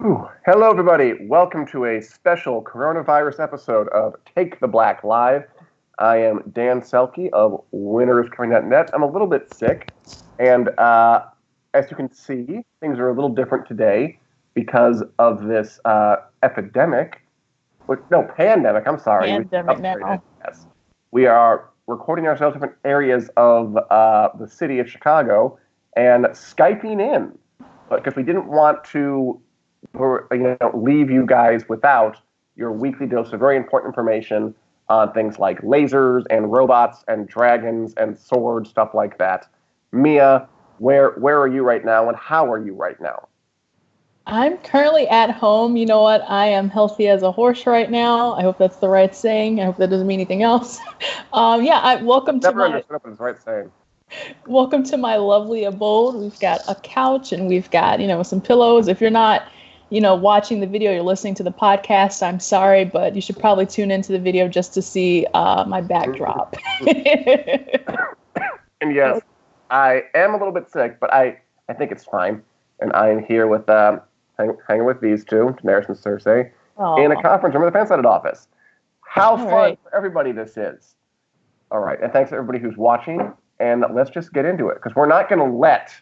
Hello, everybody. Welcome to a special coronavirus episode of Take the Black Live. I am Dan Selcke of winnerscoming.net. I'm a little bit sick, and as you can see, things are a little different today because of this pandemic. I'm sorry. Pandemic now. Yes. We are recording ourselves in different areas of the city of Chicago and Skyping in, because we didn't want to leave you guys without your weekly dose of very important information on things like lasers and robots and dragons and swords, stuff like that. Mia, where are you right now, and how are you right now? I'm currently at home. You know what? I am healthy as a horse right now. I hope that's the right saying. I hope that doesn't mean anything else. Welcome to my... Understood if it's the right saying. Welcome to my lovely abode. We've got a couch and we've got, some pillows. If you're not, watching the video, you're listening to the podcast, I'm sorry, but you should probably tune into the video just to see my backdrop. And yes, I am a little bit sick, but I think it's fine. And I am here with hanging with these two, Daenerys and Cersei, in a conference room in the fan-sided office. How fun for everybody this is. All right, and thanks to everybody who's watching, and let's just get into it, because we're not going to let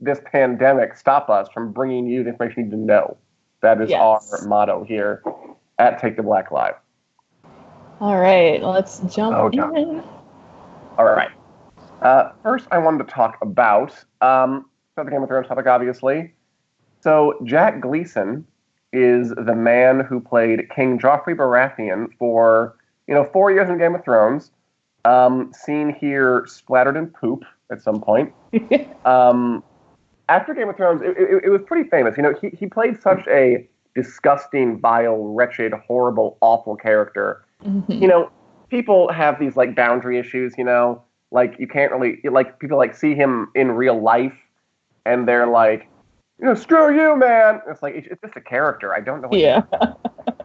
this pandemic stop us from bringing you the information you need to know. That is our motto here at Take the Black Live. All right, let's jump in. All right. First, I wanted to talk about the Game of Thrones topic, obviously. So, Jack Gleeson is the man who played King Joffrey Baratheon for 4 years in Game of Thrones. Seen here splattered in poop at some point. After Game of Thrones, it was pretty famous. He played such a disgusting, vile, wretched, horrible, awful character. Mm-hmm. People have these boundary issues. You can't really people see him in real life, and they're like, screw you, man. It's it's just a character. I don't know what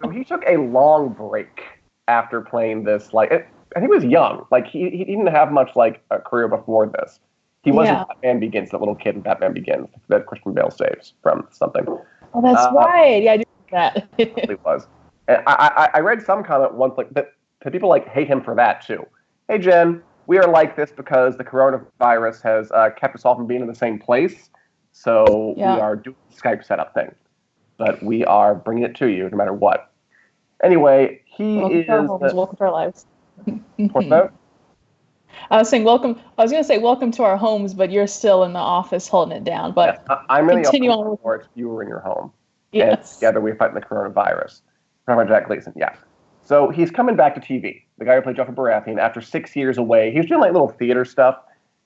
So he took a long break after playing this. I think he was young. He didn't have much a career before this. He wasn't Batman Begins, that little kid in Batman Begins that Christian Bale saves from something. Oh, that's right. Yeah, I do that. He was. And I read some comment once that people hate him for that too. Hey, Jen, we are like this because the coronavirus has kept us all from being in the same place. So we are doing the Skype setup thing. But we are bringing it to you no matter what. Anyway, welcome to our lives. What's that? I was going to say welcome to our homes, but you're still in the office holding it down. But I'm in the office. You were in your home. Yes. And together we're fighting the coronavirus. Talking about Jack Gleeson, yeah. So he's coming back to TV. The guy who played Joffrey Baratheon after 6 years away. He was doing little theater stuff.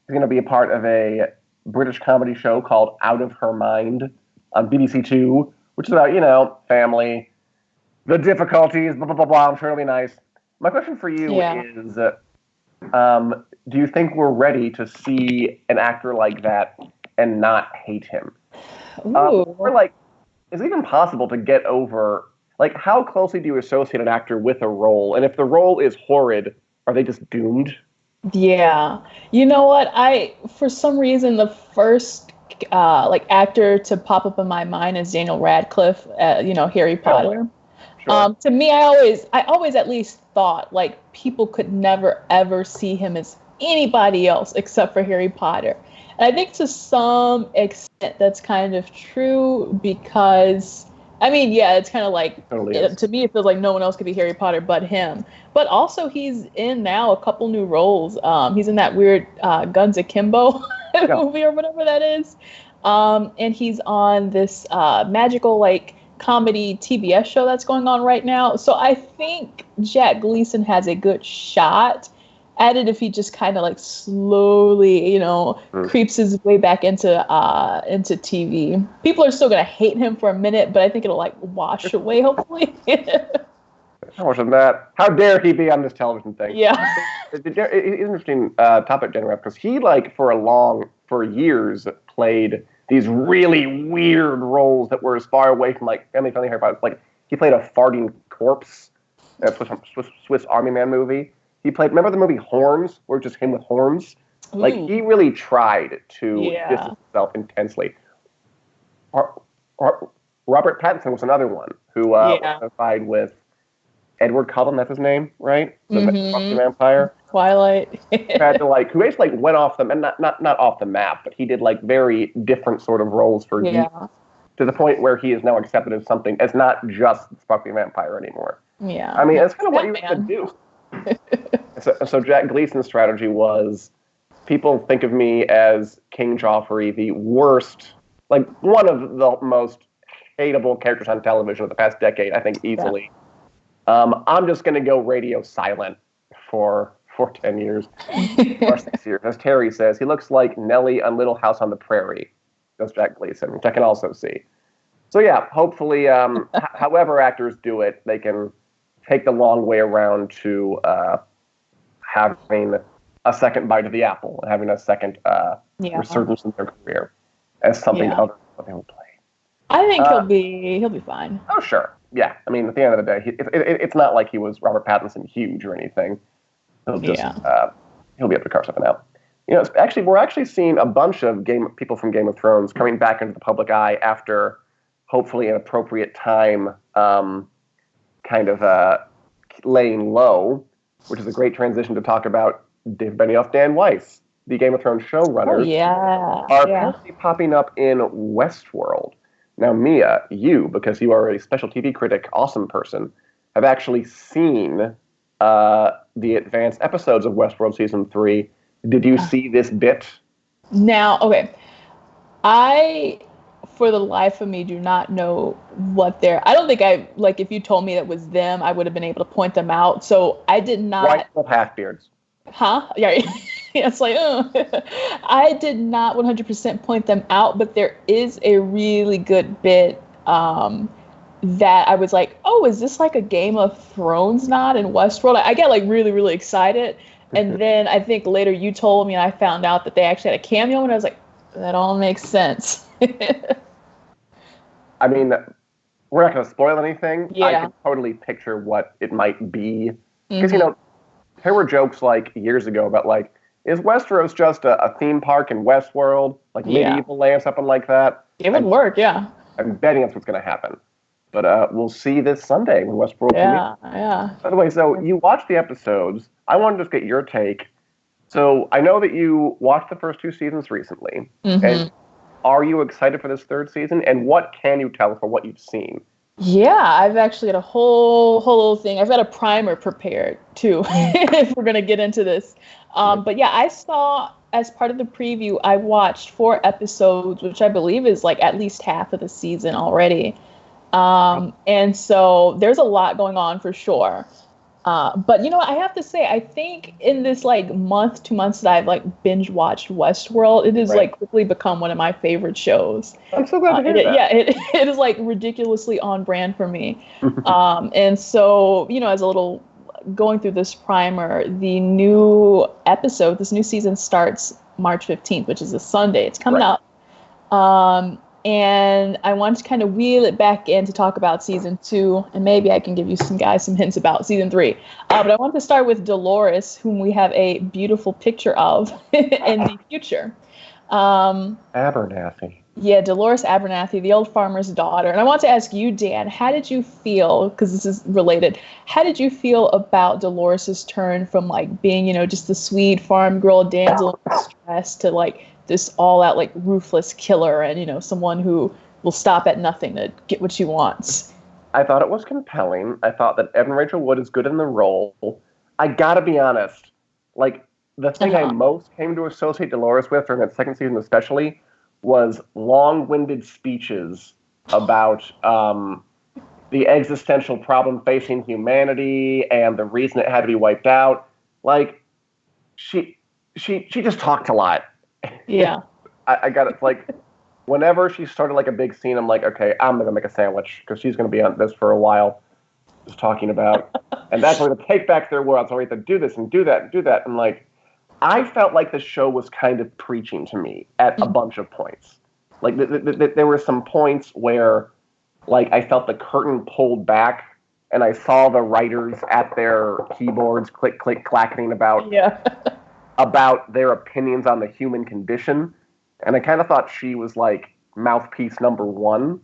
He's going to be a part of a British comedy show called Out of Her Mind on BBC Two, which is about, family, the difficulties, blah, blah, blah, blah. I'm sure it'll be nice. My question for you is, do you think we're ready to see an actor like that and not hate him? Or is it even possible to get over, how closely do you associate an actor with a role? And if the role is horrid, are they just doomed? Yeah. You know what? For some reason, the first actor to pop up in my mind is Daniel Radcliffe, Harry Potter. Sure. To me, I always at least thought people could never ever see him as anybody else except for Harry Potter. And I think to some extent that's kind of true because, it's kind of totally to me it feels like no one else could be Harry Potter but him. But also he's in now a couple new roles. He's in that weird Guns Akimbo movie or whatever that is. And he's on this magical comedy TBS show that's going on right now. So I think Jack Gleeson has a good shot at it if he just kind of slowly, creeps his way back into TV. People are still gonna hate him for a minute, but I think it'll wash away hopefully. How much of that? How dare he be on this television thing? Yeah. It's an interesting topic, Jen, because he for years played these really weird roles that were as far away from family friendly Harry Potter. He played a farting corpse in a Swiss Army Man movie. He played, remember the movie Horns, where it just came with horns? He really tried to distance himself intensely. Robert Pattinson was another one who identified with Edward Cullen, that's his name, right? The vampire. Twilight. Had to who basically went off and not off the map, but he did very different sort of roles for years, to the point where he is now accepted as something as not just Sparky Vampire anymore. Yeah. I mean, it's kind of what you have to do. So Jack Gleeson's strategy was, people think of me as King Joffrey, the worst, one of the most hateable characters on television of the past decade, I think, easily. Yeah. I'm just going to go radio silent for 10 years, or 6 years. As Terry says, he looks like Nellie on Little House on the Prairie. That's Jack Gleeson, which I can also see. So yeah, hopefully, however actors do it, they can take the long way around to having a second bite of the apple and having a second resurgence in their career as something other than what they will play. I think he'll be fine. Oh sure, yeah. I mean, at the end of the day, it's not like he was Robert Pattinson huge or anything. He'll just he'll be able to carve something out. We're actually seeing a bunch of people from Game of Thrones coming back into the public eye after hopefully an appropriate time, kind of laying low, which is a great transition to talk about Dave Benioff, Dan Weiss, the Game of Thrones showrunners, are apparently popping up in Westworld. Now, Mia, you, because you are a special TV critic, awesome person, have actually seen the advanced episodes of Westworld Season 3. Did you see this bit? Now, okay. I, for the life of me, do not know what I don't think if you told me that was them, I would have been able to point them out. So I did not. White with half-beards. Huh? Yeah. It's I did not 100% point them out, but there is a really good bit that I was like, oh, is this like a Game of Thrones nod in Westworld? I get really, really excited. And then I think later you told me and I found out that they actually had a cameo and I was like, that all makes sense. I mean, we're not going to spoil anything. Yeah. I can totally picture what it might be. Because, there were jokes years ago about is Westeros just a theme park in Westworld? Medieval land, something like that? It would work, yeah. I'm betting that's what's going to happen. But we'll see this Sunday when Westworld comes. Yeah. By the way, so you watched the episodes. I want to just get your take. So I know that you watched the first 2 seasons recently. Mm-hmm. And are you excited for this 3rd season? And what can you tell from what you've seen? Yeah, I've actually got a whole little thing. I've got a primer prepared too, if we're gonna get into this. But yeah, I saw as part of the preview, I watched 4 episodes, which I believe is at least half of the season already. And so there's a lot going on for sure. But I have to say, I think in this month, 2 months that I've binge watched Westworld, it has quickly become one of my favorite shows. I'm so glad to hear that. Yeah, it is ridiculously on brand for me. And so, as a little going through this primer, the new episode, this new season starts March 15th, which is a Sunday. It's coming up. And I want to kind of wheel it back in to talk about season 2, and maybe I can give you some hints about season 3. But I want to start with Dolores, whom we have a beautiful picture of in the future. Abernathy. Yeah, Dolores Abernathy, the old farmer's daughter. And I want to ask you, Dan, how did you feel, because this is related, how did you feel about Dolores' turn from being, just the sweet farm girl damsel in distress to this all-out ruthless killer and someone who will stop at nothing to get what she wants? I thought it was compelling. I thought that Evan Rachel Wood is good in the role. I gotta be honest, the thing I most came to associate Dolores with during that 2nd season especially was long-winded speeches about the existential problem facing humanity and the reason it had to be wiped out. She just talked a lot. Yeah. I got it. Whenever she started a big scene, I'm okay, I'm going to make a sandwich because she's going to be on this for a while, just talking about. And that's where to take back their world. So we have to do this and do that and do that. And I felt like the show was kind of preaching to me at a bunch of points. There were some points where I felt the curtain pulled back and I saw the writers at their keyboards click, click, clacking about their opinions on the human condition. And I kind of thought she was mouthpiece number 1.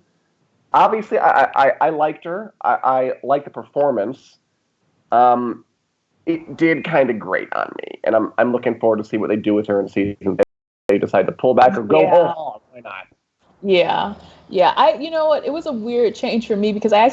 obviously, I liked her. I liked the performance. It did kind of grate on me, and I'm looking forward to see what they do with her in season. If they decide to pull back or go whole hog. Why not? Yeah. Yeah. You know what? It was a weird change for me because I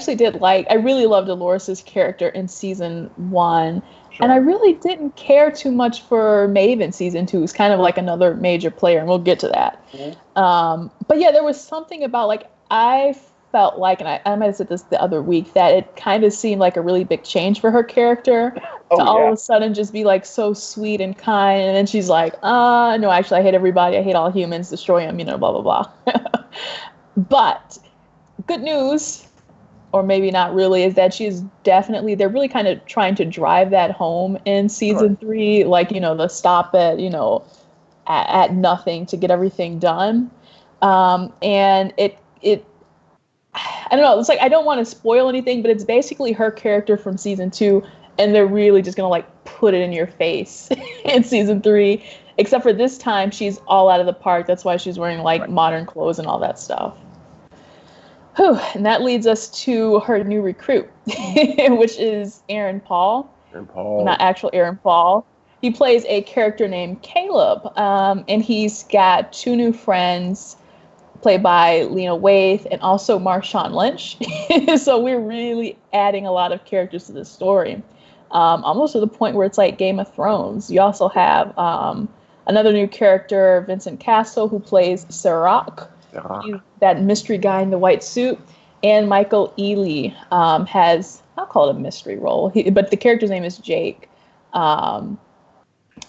really loved Dolores' character in season 1. Sure. And I really didn't care too much for Maeve in season 2, who's kind of like another major player, and we'll get to that. Mm-hmm. But yeah, there was something about, like, I felt like, and I might have said this the other week, that it kind of seemed like a really big change for her character to all of a sudden just be like so sweet and kind, and then she's like, no, actually I hate everybody, I hate all humans, destroy them, blah blah blah. But good news, or maybe not really, is that they're really kind of trying to drive that home in season 3, like, the stop at nothing to get everything done. And it I don't know, it's like, I don't want to spoil anything, but it's basically her character from season 2, and they're really just gonna like put it in your face in season 3, except for this time she's all out of the park. That's why she's wearing like modern clothes and all that stuff. Whew. And that leads us to her new recruit, which is Aaron Paul. Not actual Aaron Paul. He plays a character named Caleb, and he's got 2 new friends, played by Lena Waithe and also Marshawn Lynch. So we're really adding a lot of characters to this story, almost to the point where it's like Game of Thrones. You also have another new character, Vincent Castle, who plays Sirach. He's that mystery guy in the white suit. And Michael Ealy has, I'll call it a mystery role, but the character's name is Jake. So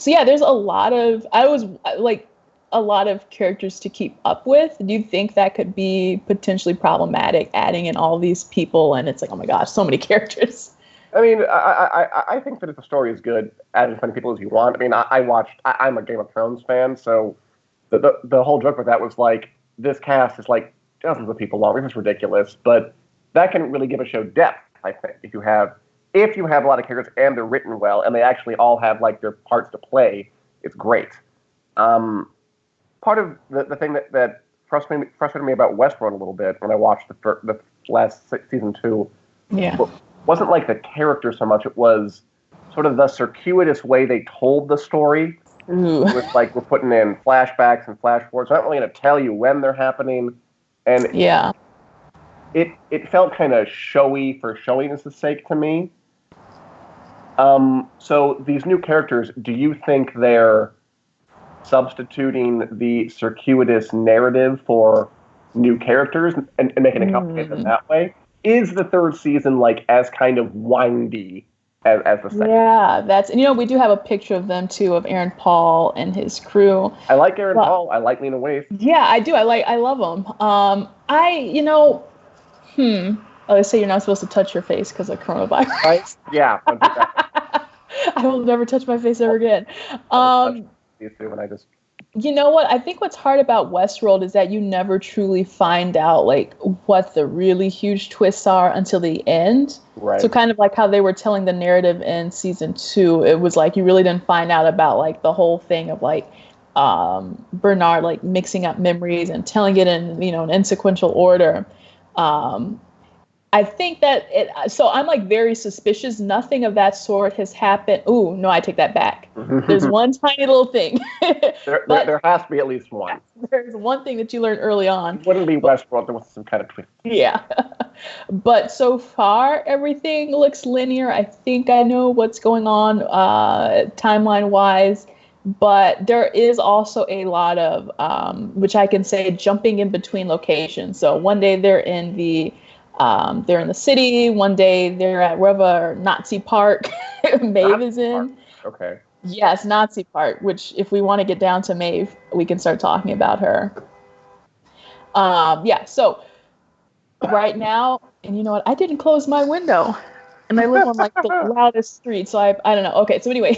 yeah, there's a lot of characters to keep up with. Do you think that could be potentially problematic, adding in all these people, and it's like, oh my gosh, so many characters? I mean, I think that if the story is good, add as many people as you want. I mean, I'm a Game of Thrones fan, so the whole joke with that was like, this cast is like dozens of people long. It's ridiculous, but that can really give a show depth, I think, if you have a lot of characters and they're written well and they actually all have like their parts to play. It's great. Part of the thing that frustrated me about Westworld a little bit when I watched the last season 2, wasn't like the character so much. It was sort of the circuitous way they told the story. With like, we're putting in flashbacks and flash forwards. I'm not really going to tell you when they're happening, and it felt kind of showy for showiness' sake to me. So these new characters, do you think they're substituting the circuitous narrative for new characters and making it complicated in that way? Is the 3rd season like as kind of windy as the second? Yeah, and we do have a picture of them too, of Aaron Paul and his crew. I like Aaron Paul. I like Lena Waithe. Yeah, I do. I love them. They say you're not supposed to touch your face because of coronavirus. Right? Yeah. Don't do that. I will never touch my face ever again. You know what? I think what's hard about Westworld is that you never truly find out like what the really huge twists are until the end. Right. So kind of like how they were telling the narrative in season 2, it was like you really didn't find out about like the whole thing of like Bernard like mixing up memories and telling it in an insequential order. I think that so I'm like very suspicious. Nothing of that sort has happened. Ooh, no, I take that back. There's one tiny little thing. there has to be at least one. There's one thing that you learned early on. It wouldn't be Westworld. There was some kind of twist. Yeah. But so far, everything looks linear. I think I know what's going on timeline-wise. But there is also a lot of, which I can say, jumping in between locations. So one day they're in the city. One day they're at wherever Nazi Park Maeve is in. Okay. Yes, Nazi Park, which if we want to get down to Maeve, we can start talking about her. So right now, and you know what? I didn't close my window. And I live on like the loudest street, so I don't know. Okay, so anyway,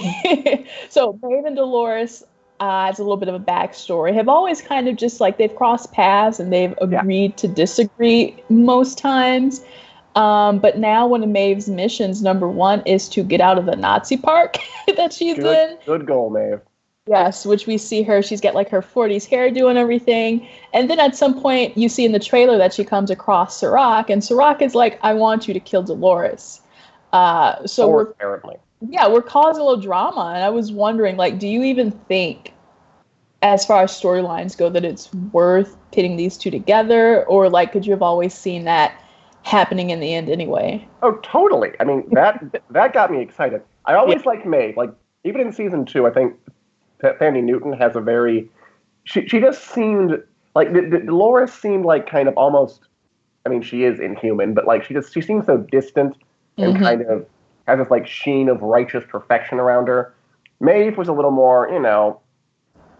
so Maeve and Dolores, as a little bit of a backstory, have always kind of just like they've crossed paths and they've agreed to disagree most times. But now one of Maeve's missions, number 1, is to get out of the Nazi park that she's in. Good goal, Maeve. Yes, which we see her. She's got like her 40s hairdo and everything. And then at some point, you see in the trailer that she comes across Serac, and Serac is like, "I want you to kill Dolores." So Terribly. we're causing a little drama, and I was wondering, like, do you even think, as far as storylines go, that it's worth pitting these two together, or like, could you have always seen that happening in the end anyway? Oh, totally. I mean, that got me excited. I always liked Maeve. Like, even in season 2, I think Thandie Newton has a very... She just seemed... Like, Dolores seemed like kind of almost... I mean, she is inhuman, but like, she seems so distant and kind of has this like sheen of righteous perfection around her. Maeve was a little more,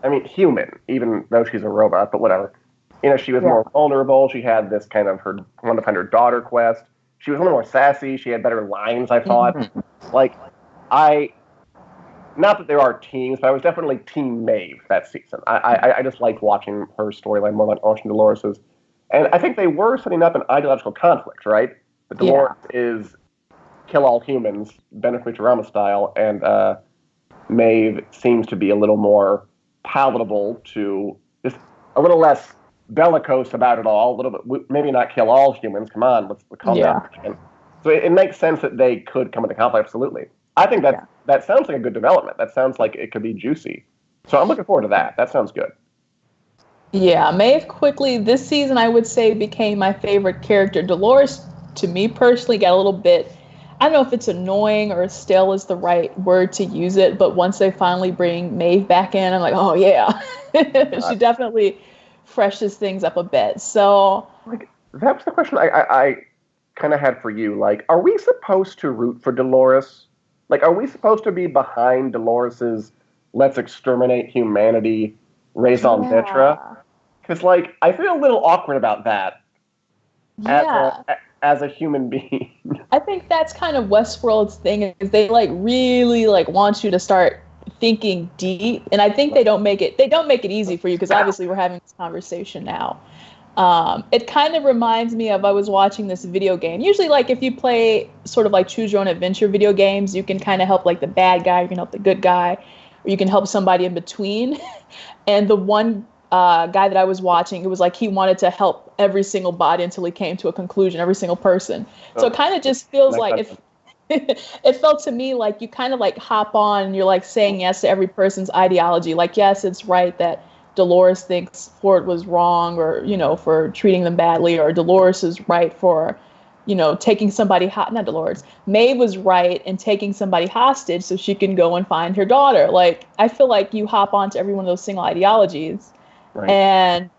I mean, human, even though she's a robot, but whatever. She was more vulnerable. She had this kind of her wanted to find her daughter quest. She was a little more sassy. She had better lines, I thought. Like, not that there are teams, but I was definitely Team Maeve that season. I just liked watching her storyline more than watching Dolores's. And I think they were setting up an ideological conflict, right? The Dolores is kill all humans, Benedict Futurama style, and Maeve seems to be a little more palatable to just a little less bellicose about it all, a little bit, maybe not kill all humans. Come on, let's calm down. So it makes sense that they could come into conflict, absolutely. I think that sounds like a good development. That sounds like it could be juicy. So I'm looking forward to that. That sounds good. Yeah, Maeve quickly, this season, I would say, became my favorite character. Dolores, to me personally, got a little bit, I don't know if it's annoying or stale is the right word to use it, but once they finally bring Maeve back in, I'm like, oh yeah. She definitely freshes things up a bit. So, like, that was the question I kind of had for you. Like, are we supposed to root for Dolores? Like, are we supposed to be behind Dolores's "let's exterminate humanity" raison d'etre? Because, like, I feel a little awkward about that as a human being. I think that's kind of Westworld's thing, is they like really like want you to start thinking deep, and I think they don't make it easy for you, because obviously we're having this conversation now. It kind of reminds me of, I was watching this video game. Usually, like, if you play sort of like choose your own adventure video games, you can kind of help like the bad guy, you can help the good guy, or you can help somebody in between. And the one guy that I was watching, it was like he wanted to help every single body until he came to a conclusion, every single person. So it kind of just feels like it felt to me like you kind of like hop on and you're like saying yes to every person's ideology. Like, yes, it's right that Dolores thinks Ford was wrong, or, for treating them badly, or Dolores is right for, taking somebody not Dolores. Maeve was right in taking somebody hostage so she can go and find her daughter. Like, I feel like you hop onto every one of those single ideologies. Right. And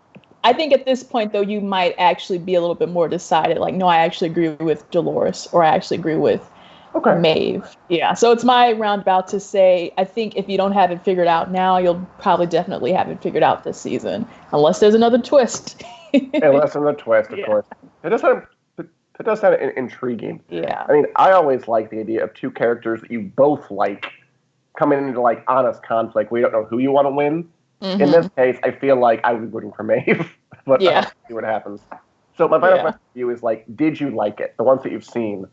I think at this point, though, you might actually be a little bit more decided. Like, no, I actually agree with Dolores, or I actually agree with Maeve. Yeah. So it's my roundabout to say, I think if you don't have it figured out now, you'll probably definitely have it figured out this season, unless there's another twist. Unless there's another twist, of course. It does sound intriguing. Yeah. I mean, I always like the idea of two characters that you both like coming into like honest conflict where you don't know who you want to win. Mm-hmm. In this case, I feel like I would be rooting for Maeve, but I'll see what happens. So my final question to you is, like, did you like it? The ones that you've seen,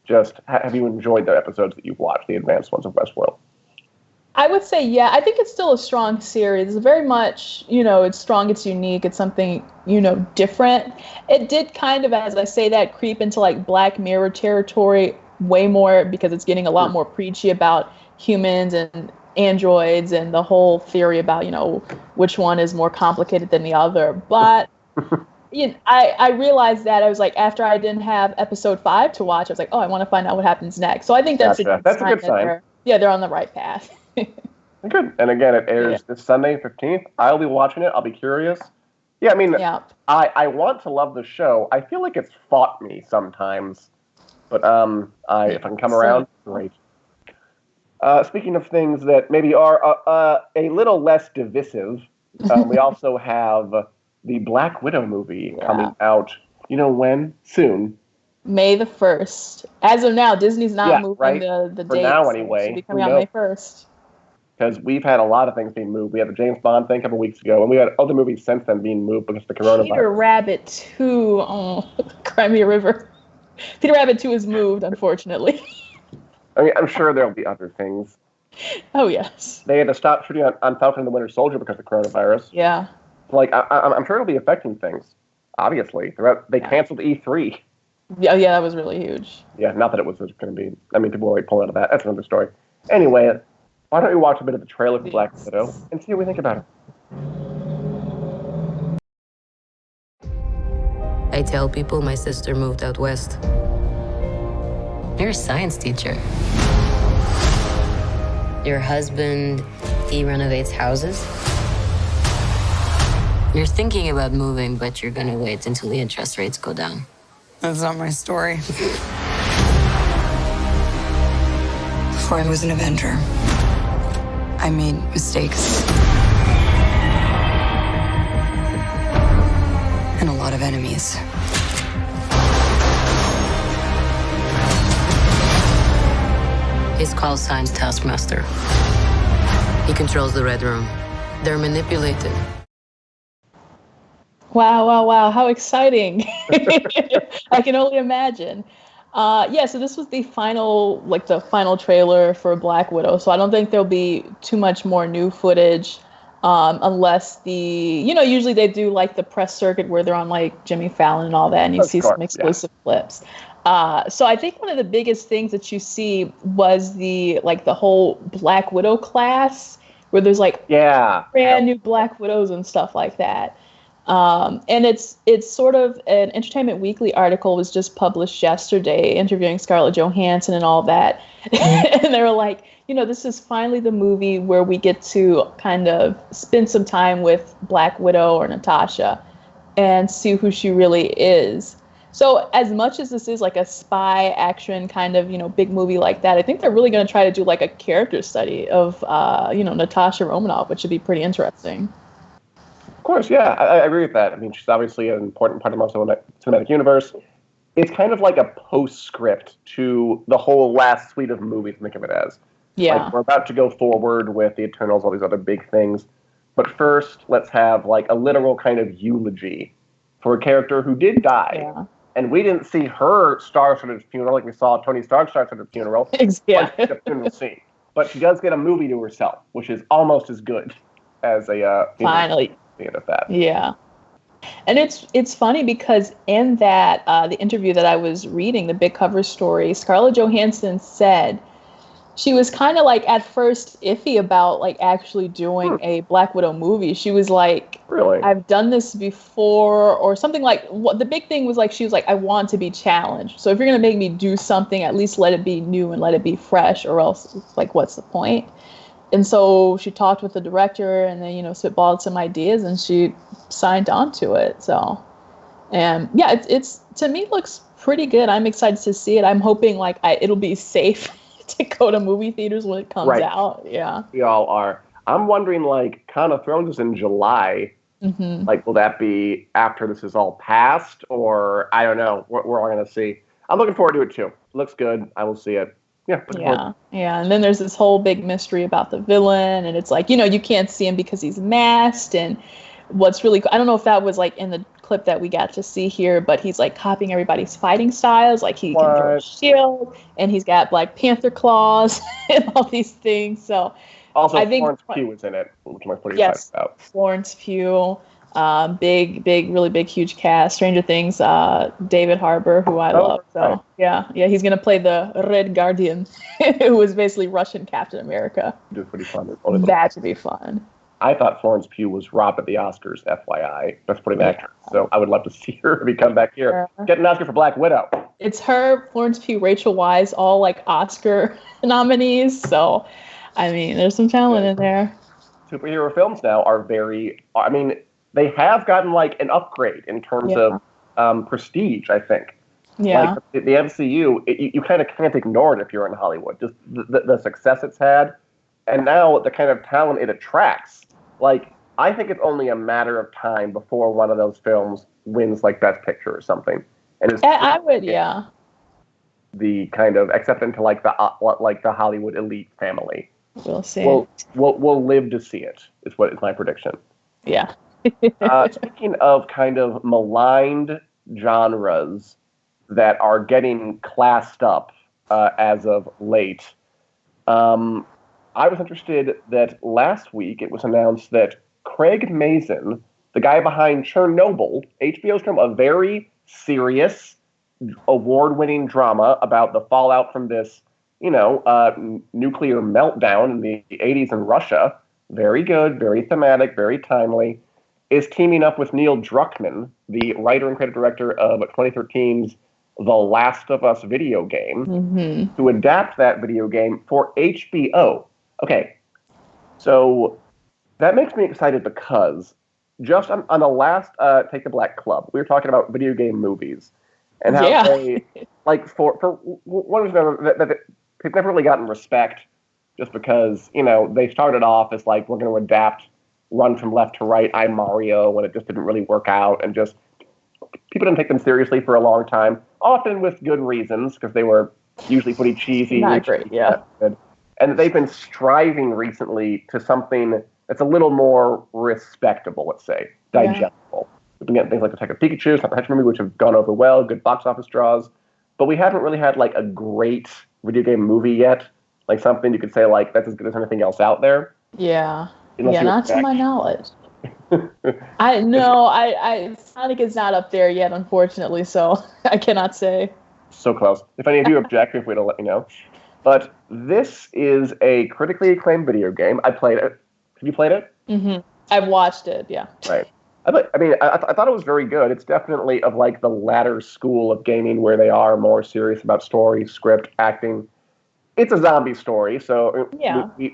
just have you enjoyed the episodes that you've watched, the advanced ones of Westworld? I would say, yeah. I think it's still a strong series. It's very much, it's strong, it's unique, it's something, different. It did kind of, as I say that, creep into like Black Mirror territory way more, because it's getting a lot more preachy about humans and androids and the whole theory about, which one is more complicated than the other. But I realized that I was like, after I didn't have episode 5 to watch, I was like, oh, I want to find out what happens next. So I think that's a good sign. They're on the right path. Good. And again, it airs this Sunday, 15th. I'll be watching it. I'll be curious. Yeah, I mean, I want to love the show. I feel like it's fought me sometimes. But if I can come around, great. Speaking of things that maybe are a little less divisive, we also have the Black Widow movie coming out, when? Soon. May the 1st. As of now, Disney's not moving the date. For now, anyway. It should be coming out May 1st. Because we've had a lot of things being moved. We had the James Bond thing a couple weeks ago, and we had other movies since then being moved because of the coronavirus. Peter Rabbit 2, Crimea River. Peter Rabbit 2 is moved, unfortunately. I mean, I'm sure there'll be other things. Oh yes. They had to stop shooting on Falcon and the Winter Soldier because of coronavirus. Yeah. Like, I'm sure it'll be affecting things. Obviously, they canceled E3. Yeah, yeah, that was really huge. Yeah, not that it was going to be. I mean, people were already pulling out of that. That's another story. Anyway, why don't we watch a bit of the trailer for Black Widow and see what we think about it? I tell people my sister moved out west. You're a science teacher. Your husband, he renovates houses. You're thinking about moving, but you're gonna wait until the interest rates go down. That's not my story. Before I was an Avenger, I made mistakes. And a lot of enemies. His call sign's Taskmaster. He controls the Red Room. They're manipulated. Wow, wow, wow. How exciting. I can only imagine. Yeah, so this was the final trailer for Black Widow. So I don't think there'll be too much more new footage unless usually they do like the press circuit where they're on like Jimmy Fallon and all that, and you see some exclusive clips. So I think one of the biggest things that you see was the whole Black Widow class where there's brand new Black Widows and stuff like that. And it's sort of an Entertainment Weekly article was just published yesterday interviewing Scarlett Johansson and all that. And they were like, this is finally the movie where we get to kind of spend some time with Black Widow or Natasha and see who she really is. So as much as this is like a spy action kind of, big movie like that, I think they're really going to try to do like a character study of, Natasha Romanoff, which should be pretty interesting. Of course, yeah, I agree with that. I mean, she's obviously an important part of the Marvel Cinematic Universe. It's kind of like a postscript to the whole last suite of movies, think of it as. Yeah. Like, we're about to go forward with the Eternals, all these other big things. But first, let's have like a literal kind of eulogy for a character who did die. Yeah. And we didn't see her star-studded funeral like we saw Tony Stark's star-studded funeral. Yeah. Like the funeral scene. But she does get a movie to herself, which is almost as good as a finally the end of that. Yeah. And it's funny because in that the interview that I was reading, the big cover story, Scarlett Johansson said she was kind of like at first iffy about like actually doing a Black Widow movie. She was like, really? I've done this before or something like what the big thing was like, she was like, I want to be challenged. So if you're going to make me do something, at least let it be new and let it be fresh or else like, what's the point? And so she talked with the director and then, spitballed some ideas and she signed on to it. So, and yeah, it's to me looks pretty good. I'm excited to see it. I'm hoping like it'll be safe to go to movie theaters when it comes out. Yeah. We all are. I'm wondering, like, Con of Thrones is in July. Mm-hmm. Like, will that be after this is all passed? Or, I don't know. We're all going to see. I'm looking forward to it, too. Looks good. I will see it. Yeah. Yeah. And then there's this whole big mystery about the villain. And it's like, you can't see him because he's masked. And what's really cool, I don't know if that was, like, in the clip that we got to see here, but he's like copying everybody's fighting styles. Like he can throw a shield and he's got Black Panther claws and all these things. So also I think Florence Pugh is in it, which I'm pretty excited about. Florence Pugh, big, really big, huge cast. Stranger Things, David Harbour, who I love. So yeah, he's gonna play the Red Guardian, who is basically Russian Captain America. It's pretty fun. That should be fun. I thought Florence Pugh was robbed at the Oscars, FYI. That's pretty accurate. So I would love to see her come back here. Get an Oscar for Black Widow. It's her, Florence Pugh, Rachel Weisz, all like Oscar nominees. So, I mean, there's some talent in there. Superhero films now are they have gotten like an upgrade in terms of prestige, I think. Yeah. Like the MCU, you kind of can't ignore it if you're in Hollywood. Just the success it's had. And now the kind of talent it attracts. Like, I think it's only a matter of time before one of those films wins, like, Best Picture or something. And I would, yeah. The kind of accept into like the Hollywood elite family. We'll see. We'll live to see it. Is what is my prediction. Yeah. Speaking of kind of maligned genres that are getting classed up as of late. I was interested that last week it was announced that Craig Mazin, the guy behind Chernobyl, HBO's Chernobyl, a very serious, award-winning drama about the fallout from this, nuclear meltdown in the 80s in Russia. Very good, very thematic, very timely. Is teaming up with Neil Druckmann, the writer and creative director of 2013's The Last of Us video game, to adapt that video game for HBO. Okay, so that makes me excited because just on the last Take the Black Club, we were talking about video game movies and how they, like, for one reason that they've never really gotten respect just because, they started off as like, we're going to adapt Run from Left to Right, I'm Mario, when it just didn't really work out, and just people didn't take them seriously for a long time, often with good reasons, because they were usually pretty cheesy. Not great, yeah. And they've been striving recently to something that's a little more respectable, let's say, digestible. We've been getting things like Detective Pikachu, Sniper Hedgehog movie, which have gone over well, good box office draws, but we haven't really had like a great video game movie yet, like something you could say like that's as good as anything else out there. Yeah. Not to my knowledge. Sonic is not up there yet, unfortunately, so I cannot say. So close. If any of you object, feel free to let me know. But this is a critically acclaimed video game. I played it. Have you played it? Mm-hmm. I've watched it, yeah. Right. I thought it was very good. It's definitely of like the latter school of gaming where they are more serious about story, script, acting. It's a zombie story, so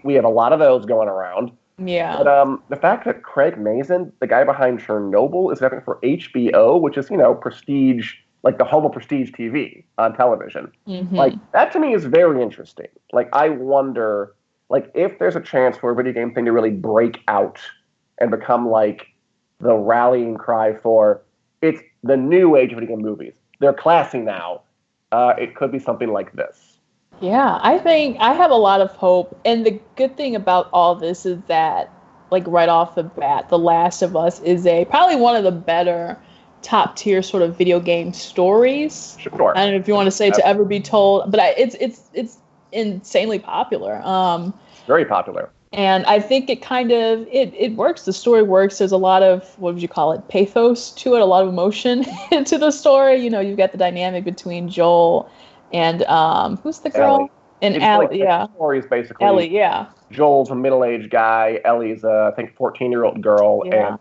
we have a lot of those going around. Yeah. But the fact that Craig Mazin, the guy behind Chernobyl, is adapting for HBO, which is, prestige, like the home of prestige TV on television. Mm-hmm. Like, that to me is very interesting. Like, I wonder, like, if there's a chance for a video game thing to really break out and become, like, the rallying cry for, it's the new age of video game movies. They're classy now. It could be something like this. Yeah, I think I have a lot of hope. And the good thing about all this is that, like, right off the bat, The Last of Us is probably one of the better top tier sort of video game stories. Sure. I don't know if you want to say to ever be told, but it's insanely popular. Very popular. And I think it kind of, it works. The story works. There's a lot of, what would you call it, pathos to it, a lot of emotion into the story. You've got the dynamic between Joel and who's the girl? Ellie. And Ellie, The story is basically Ellie, yeah. Joel's a middle-aged guy. Ellie's I think 14-year-old girl, and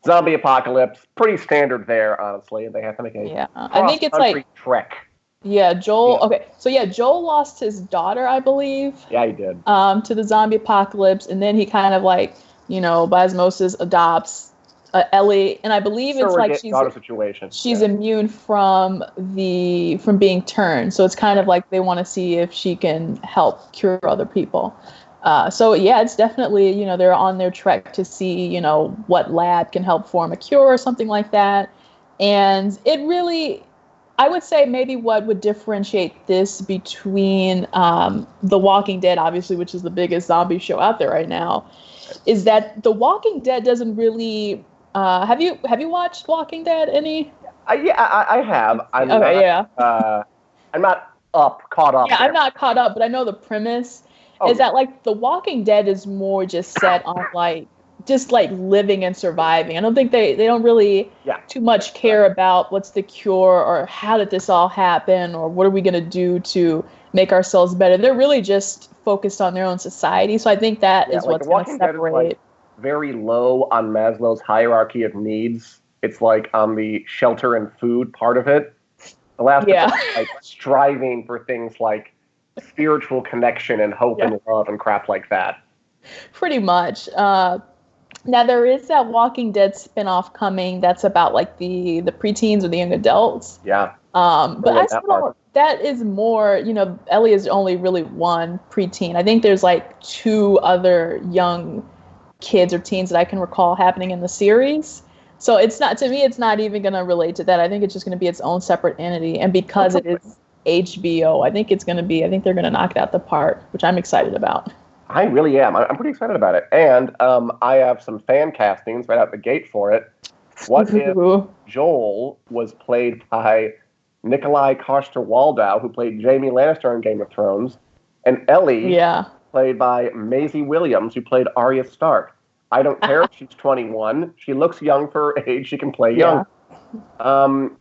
zombie apocalypse. Pretty standard there, honestly. They have to make a I think it's like trek. Yeah, Joel. Yeah. Okay, so Joel lost his daughter, I believe. Yeah, he did. To the zombie apocalypse, and then he kind of like by osmosis adopts Ellie, and I believe it's like she's immune from being turned. So it's kind of like they want to see if she can help cure other people. It's definitely they're on their trek to see what lab can help form a cure or something like that. And it really, I would say maybe what would differentiate this between The Walking Dead, obviously, which is the biggest zombie show out there right now, is that The Walking Dead doesn't really. Have you watched Walking Dead any? I have. I'm not caught up. Yeah, I'm not caught up, but I know the premise is that like The Walking Dead is more just set on like living and surviving. I don't think they don't really too much care about what's the cure or how did this all happen or what are we going to do to make ourselves better. They're really just focused on their own society. So I think that is what's going to separate. Very low on Maslow's hierarchy of needs. It's like on the shelter and food part of it. The last of us, like striving for things like spiritual connection and hope and love and crap like that. Pretty much. Now there is that Walking Dead spinoff coming that's about like the preteens or the young adults. Yeah. But I still don't. That is more, Ellie is only really one preteen. I think there's like two other young kids or teens that I can recall happening in the series. So it's not even going to relate to that. I think it's just going to be its own separate entity. And because it is HBO, I think they're going to knock it out the park, which I'm excited about. I really am. I'm pretty excited about it. And I have some fan castings right out the gate for it. What if Joel was played by Nikolai Coster-Waldau, who played Jaime Lannister in Game of Thrones, and Ellie played by Maisie Williams, who played Arya Stark. I don't care if she's 21. She looks young for her age. She can play young.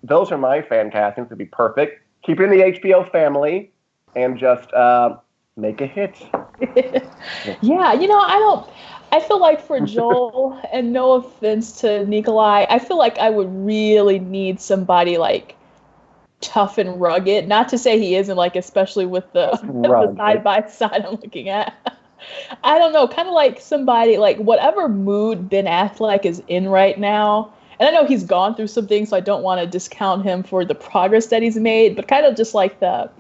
Those are my fan castings to be perfect. Keep it in the HBO family and just make a hit. Yeah, I feel like for Joel, and no offense to Nikolai, I feel like I would really need somebody like tough and rugged. Not to say he isn't, like, especially with the side by side I'm looking at. I don't know, kind of like somebody like whatever mood Ben Affleck is in right now. And I know he's gone through some things, so I don't want to discount him for the progress that he's made, but kind of just like the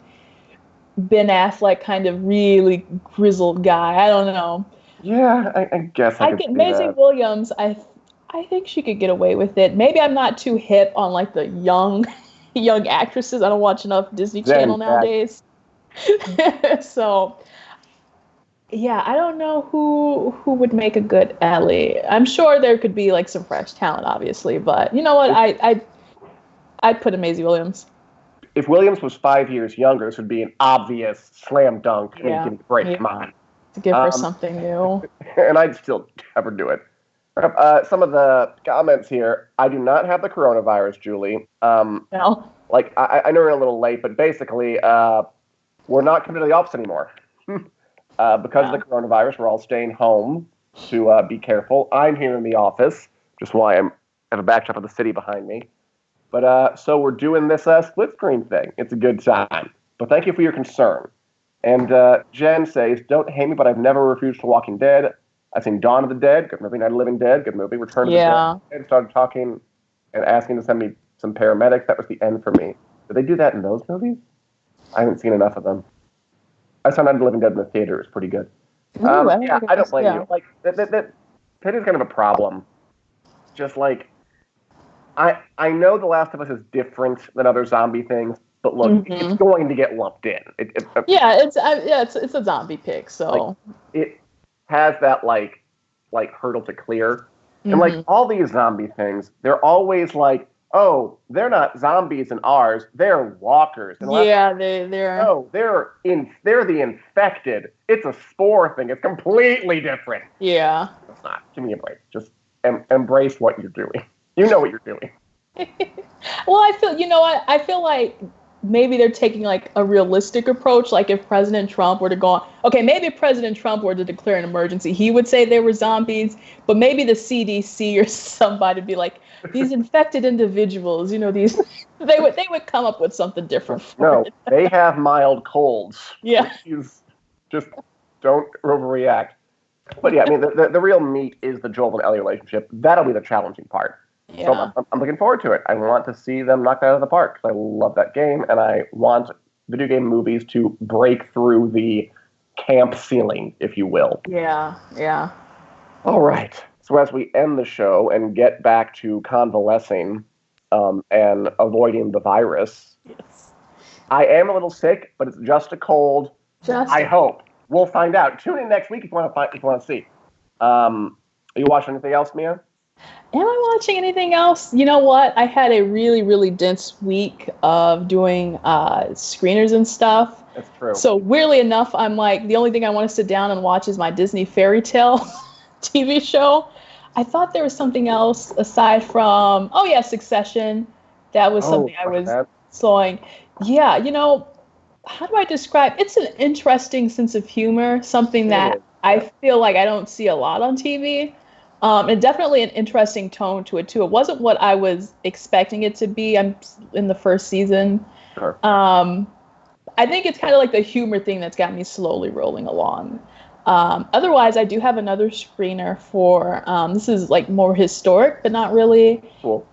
Ben Affleck kind of really grizzled guy. I don't know. Yeah, I guess I could see Maisie that. Williams, I think she could get away with it. Maybe I'm not too hip on like the young actresses. I don't watch enough Disney Channel nowadays. So yeah, I don't know who would make a good Ellie. I'm sure there could be like some fresh talent, obviously, but you know what? I'd put in Maisie Williams. If Williams was 5 years younger, this would be an obvious slam dunk. Yeah. Break mine. To give her something new. And I'd still never do it. Some of the comments here. I do not have the coronavirus, Julie. No. Like, I know we're a little late, but basically, we're not coming to the office anymore. Because of the coronavirus, we're all staying home to be careful. I'm here in the office, just why I have a backdrop of the city behind me. But so we're doing this split screen thing. It's a good time. But thank you for your concern. And Jen says, don't hate me, but I've never refused to Walking Dead. I've seen Dawn of the Dead, good movie. Night of the Living Dead, good movie. Return of the Dead. And started talking and asking to send me some paramedics. That was the end for me. Did they do that in those movies? I haven't seen enough of them. I saw Night of the Living Dead in the theater. It was pretty good. I don't blame you. Like, that is kind of a problem. Just like, I know The Last of Us is different than other zombie things, but look, it's going to get lumped in. It's a zombie pick, so like, it has that like hurdle to clear, and like all these zombie things, they're always like, oh, they're not zombies in ours, they're walkers. And they're. No, they're the infected. It's a spore thing. It's completely different. Yeah. It's not. Give me a break. Just embrace what you're doing. You know what you're doing. Well, I feel like maybe they're taking like a realistic approach. Like if President Trump were to go, maybe if President Trump were to declare an emergency, he would say they were zombies, but maybe the CDC or somebody would be like, these infected individuals, these, they would come up with something different. They have mild colds. Yeah. Please just don't overreact. But yeah, I mean, the real meat is the Joel and Ellie relationship. That'll be the challenging part. Yeah. So I'm looking forward to it. I want to see them knock that out of the park because I love that game, and I want video game movies to break through the camp ceiling, if you will. Yeah, yeah. All right. So as we end the show and get back to convalescing and avoiding the virus, yes. I am a little sick, but it's just a cold. I hope. We'll find out. Tune in next week if you want to see. Are you watching anything else, Mia? Am I watching anything else? You know what? I had a really, really dense week of doing screeners and stuff. That's true. So weirdly enough, I'm like, the only thing I want to sit down and watch is my Disney fairy tale TV show. I thought there was something else aside from, Succession. That was something I was sawing. Yeah, how do I describe? It's an interesting sense of humor, something that I feel like I don't see a lot on TV. And definitely an interesting tone to it, too. It wasn't what I was expecting it to be. I'm in the first season. Sure. I think it's kind of like the humor thing that's got me slowly rolling along. Otherwise, I do have another screener for, this is like more historic, but not really,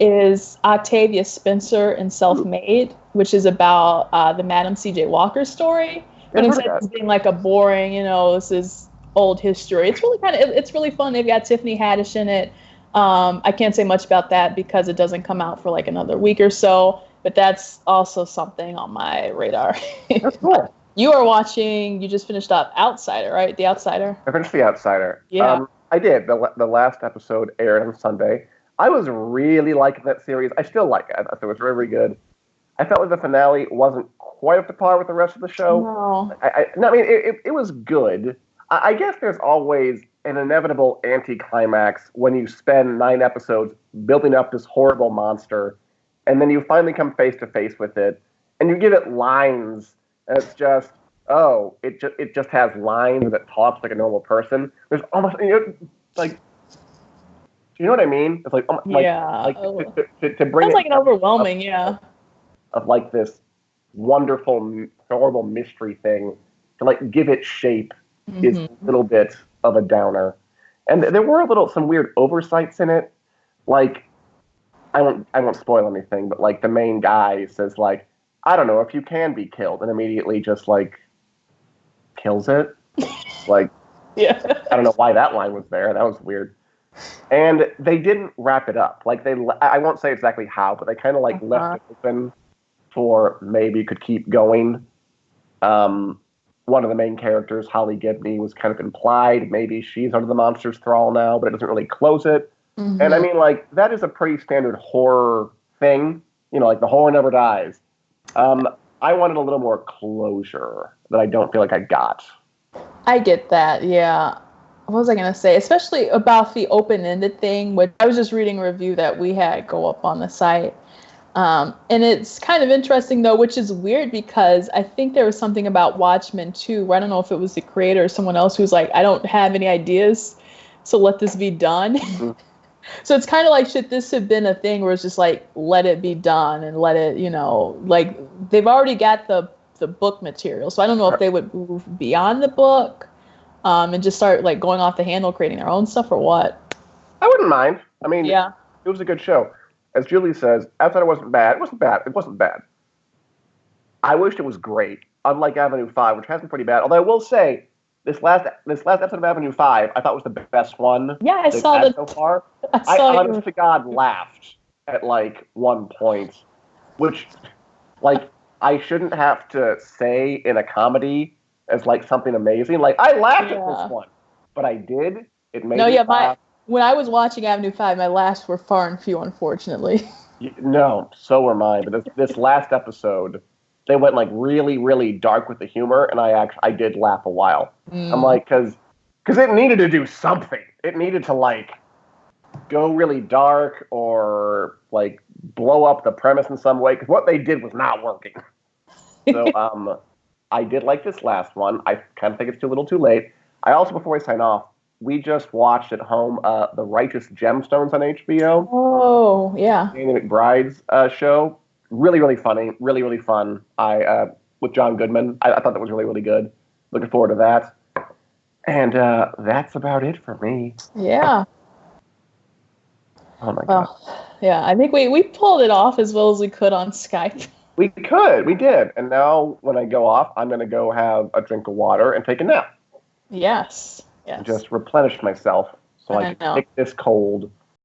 is Octavia Spencer and Self-Made, which is about the Madam C.J. Walker story. But instead of being like a boring, this is old history. It's really it's really fun. They've got Tiffany Haddish in it. I can't say much about that because it doesn't come out for like another week or so, but that's also something on my radar. That's cool. You just finished up Outsider, right? The Outsider. I finished The Outsider. Yeah. I did. The last episode aired on Sunday. I was really liking that series. I still like it. I thought it was very, very good. I felt like the finale wasn't quite up to par with the rest of the show. No. I mean, it was good. I guess there's always an inevitable anticlimax when you spend 9 episodes building up this horrible monster, and then you finally come face to face with it, and you give it lines, and it's just, oh, it just has lines that talks like a normal person. There's almost, like, do you know what I mean? It's like, to bring sounds it like an overwhelming, of like this wonderful, horrible mystery thing to like give it shape is a little bit of a downer. And there were some weird oversights in it. Like, I won't spoil anything, but like the main guy says like, I don't know if you can be killed, and immediately just like kills it. Like, yeah. I don't know why that line was there. That was weird. And they didn't wrap it up. Like I won't say exactly how, but they kind of like left it open for maybe could keep going. One of the main characters, Holly Gibney, was kind of implied. Maybe she's under the monster's thrall now, but it doesn't really close it. And I mean, like, that is a pretty standard horror thing. Like the horror never dies. I wanted a little more closure that I don't feel like I got. I get that, yeah. What was I going to say? Especially about the open-ended thing, which I was just reading a review that we had go up on the site. And it's kind of interesting, though, which is weird because I think there was something about Watchmen, too, where I don't know if it was the creator or someone else who's like, I don't have any ideas, so let this be done. Mm-hmm. So it's kind of like, should this have been a thing where it's just like, let it be done and let it, like, they've already got the book material. So I don't know if they would move beyond the book and just start, like, going off the handle, creating their own stuff or what. I wouldn't mind. I mean, yeah, it was a good show. As Julie says, I thought it wasn't bad. It wasn't bad. I wished it was great. Unlike Avenue 5, which has been pretty bad. Although I will say, this last episode of Avenue 5, I thought was the best one. Yeah, I saw that so far. I honest to God laughed at like one point, which like I shouldn't have to say in a comedy as like something amazing. Like I laughed at this one, but I did. It made me laugh. When I was watching Avenue 5, my laughs were far and few, unfortunately. No, so were mine. But this last episode, they went like really, really dark with the humor, and I did laugh a while. I'm like, because it needed to do something. It needed to like go really dark or like blow up the premise in some way. Because what they did was not working. So I did like this last one. I kind of think it's too little, too late. I also, before I sign off, we just watched at home The Righteous Gemstones on HBO. Oh, yeah. Danny McBride's show. Really, really funny. Really, really fun. With John Goodman. I thought that was really, really good. Looking forward to that. And that's about it for me. Yeah. Oh, my God. Yeah, I think we pulled it off as well as we could on Skype. We did. And now when I go off, I'm going to go have a drink of water and take a nap. Yes. And just replenish myself so I can take this cold